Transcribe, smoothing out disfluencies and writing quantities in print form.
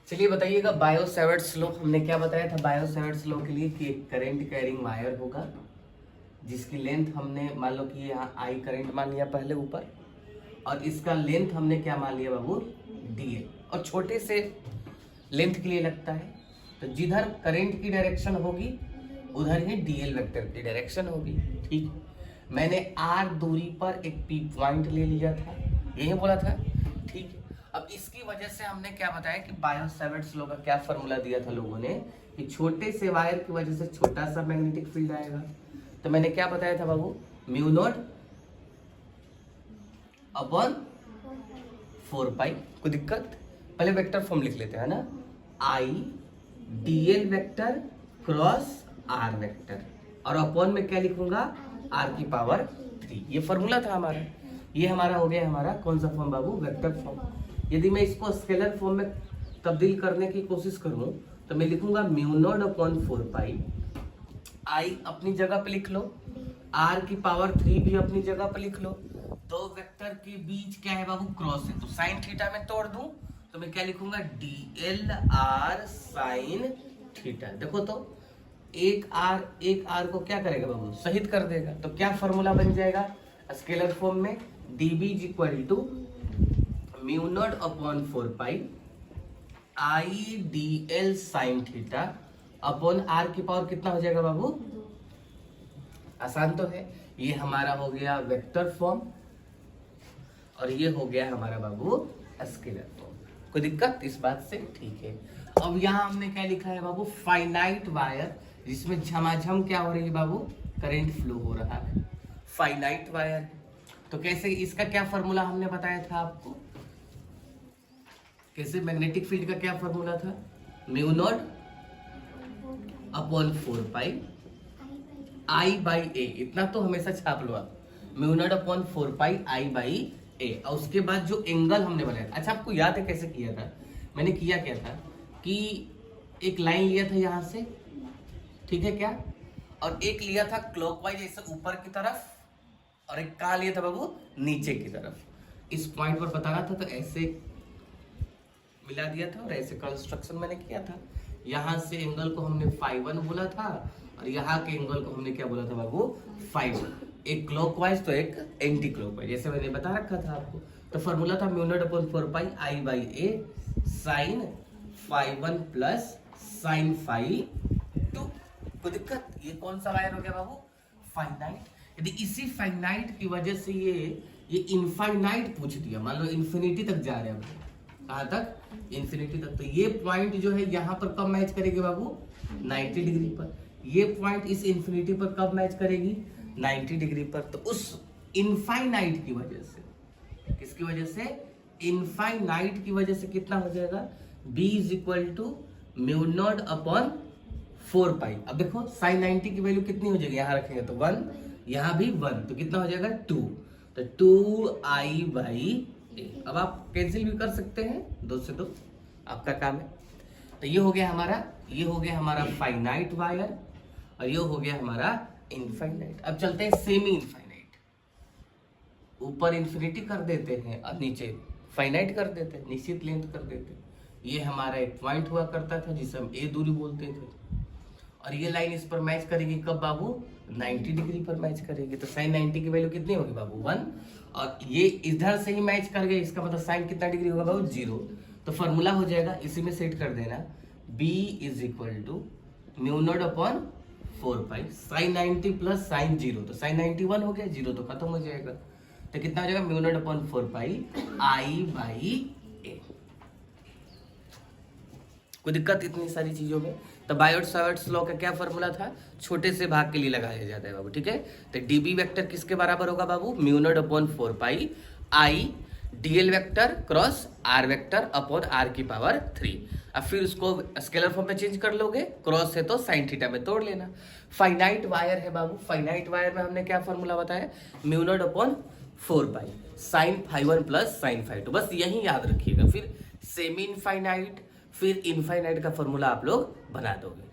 चलिए बताइएगा, bio Savart's law हमने क्या बताया था बायो सेवर्ट्स लॉ के लिए कि एक करंट कैरिंग वायर होगा जिसकी लेंथ हमने मान लो कि यहाँ आई करंट मान लिया पहले ऊपर, और इसका लेंथ हमने क्या मान लिया बाबू, डीएल, और छोटे से लेंथ के लिए लगता है तो जिधर करंट की डायरेक्शन होगी उधर ही डीएल वेक्टर की डायरेक्शन होगी। ठीक, मैंने आर दूरी पर एक पी पॉइंट ले लिया था, यही बोला था। ठीक, अब इसकी वजह से हमने क्या बताया कि बायो सेवर्ट्स लॉ का क्या फॉर्मूला दिया था लोगों ने कि छोटे से वायर की वजह से छोटा सा मैग्नेटिक फील्ड आएगा। तो मैंने क्या बताया था बाबू, म्यू नॉट अपॉन 4 पाई। कोई दिक्कत? पहले वेक्टर फॉर्म लिख लेते हैं ना, I dl vector cross r vector, और अपॉन में क्या लिखूंगा, आर की पावर 3। ये फॉर्मूला था हमारा। ये हमारा हो गया हमारा कौन सा फॉर्म बाबू, वेक्टर फॉर्म। यदि मैं इसको स्केलर फॉर्म में तब्दील करने की कोशिश करूं तो मैं लिखूंगा म्यू नॉट अपॉन 4 पाई, आई अपनी जगह पे लिख लो, आर की पावर 3 भी अपनी जगह पे लिख लो। दो वेक्टर के बीच क्या है बाबू, क्रॉस है, तो साइन थीटा में तोड़ दूं तो मैं क्या लिखूंगा, D L R sine theta. देखो तो एक आर को क्या करेगा बाबू, शहीद कर देगा। तो क्या फॉर्मूला बन जाएगा स्केलर फॉर्म में, dB is equal to mu naught upon 4 pi I D L sine theta upon are की पावर कितना हो जाएगा बाबू, आसान तो है। ये हमारा हो गया वेक्टर फॉर्म और ये हो गया हमारा बाबू स्केलर फॉर्म। कोई दिक्कत इस बात से? ठीक है। अब यहाँ हमने क्या लिखा है बाबू, फाइनाइट वायर जिसमें झमाझम क्या हो रही है बाबू, करंट फ्लो हो रहा है, फाइनाइट वायर। तो कैसे, इसका क्या फॉर्मूला हमने बताया था आपको, कैसे मैग्नेटिक फील्ड का क्या फॉर्मूला था, mu naught upon 4 pi I by A. इतना तो हमेशा छाप लो आप, mu naught upon 4 pi I by A. और उसके बाद जो एंगल हमने बनाया, अच्छा आपको याद है कैसे किया था, मैंने किया क्या था कि एक लाइन लिया था यहाँ से, ठीक है क्या, और एक लिया था क्लॉकवाइज ऐसे ऊपर की तरफ, और एक कहाँ लिया था बाबू, नीचे की तरफ। इस पॉइंट पर बताना था तो ऐसे मिला दिया था और ऐसे कंस्ट्रक्शन मैंने किया था। यहाँ से एंगल को हमने φ1 बोला था और यहाँ के एंगल को हमने क्या बोला था बाबू, φ2। एक क्लॉकवाइज तो एक एंटी क्लॉकवाइज, जैसे मैंने बता रखा था आपको। तो फॉर्मूला था mu naught upon 4 pi I by A sine φ1 plus sine φ2। कोई दिक्कत? ये कौन सा वायर हो गया बाबू, फाइनाइट। यदि इसी फाइनाइट की वजह से ये इनफाइनाइट पूछ दिया, मान लो इन्फिनिटी तक जा रहे हैं, कहाँ तक, इन्फिनिटी तक, तो ये पॉइंट जो है यहाँ पर कब मैच करेगी बाबू, 90 डिग्री पर। ये पॉइंट इस इन्फिनिटी पर कब मैच करेगी, 90 डिग्री पर। तो उस इनफाइनाइट की वजह से, किसकी वजह से, इनफाइनाइट की वजह से कितना हो जाएगा, b is equal to mu naught upon 4 pi. अब देखो साइन 90 की वैल्यू कितनी हो जाएगी, यहाँ रखेंगे तो 1, यहाँ भी 1, तो कितना हो जाएगा 2, तो 2i बाई ए। अब आप कैंसिल भी कर सकते हैं, 2 से 2 आपका काम है। तो ये हो गया हमारा फाइनाइट वायर और ये हो गया हमारा इनफाइनाइट। अब चलते हैं सेमी इनफाइनाइट। ऊपर इन्फिनिटी कर देते हैं और नीचे फाइनाइट कर देते हैं, निश्चित लेंथ कर देते हैं। ये हमारा एक पॉइंट हुआ करता था जिसे हम ए दूरी बोलते थे, और ये लाइन इस पर मैच करेगी कब बाबू, 90 डिग्री पर मैच करेगी। तो साइन 90 की वैल्यू कितनी होगी बाबू, 1, और ये इधर से ही मैच कर गए, इसका मतलब साइन कितना डिग्री होगा बाबू, 0। तो फॉर्मूला हो जाएगा, इसी में सेट कर देना, b is equal to mu naught upon 4 pi sine 90 plus sine 0। तो साइन 91 हो गया, 0 तो खत्म हो जाएगा, तो कितना हो जाएगा, mu naught upon 4 pi I by A. कोई दिक्कत इतनी सारी चीजों में? तो बायो सेवर्ट्स लॉ का क्या फॉर्मूला था, छोटे से भाग के लिए लगाया जाता है बाबू, ठीक है। तो डीबी वेक्टर किसके बराबर होगा बाबू, mu naught upon 4 pi I dl vector cross r vector upon are की पावर 3। अब फिर उसको स्केलर फॉर्म में चेंज कर लोगे, क्रॉस है तो साइन थीटा में तोड़ लेना। फाइनाइट वायर है बाबू, फाइनाइट वायर में हमने क्या फॉर्मूला बताया, mu naught upon 4 pi sine φ1 plus sine φ2। बस यही याद रखिएगा, फिर सेमी इनफाइनाइट फिर इनफाइनाइट का फॉर्मूला आप लोग बना दोगे।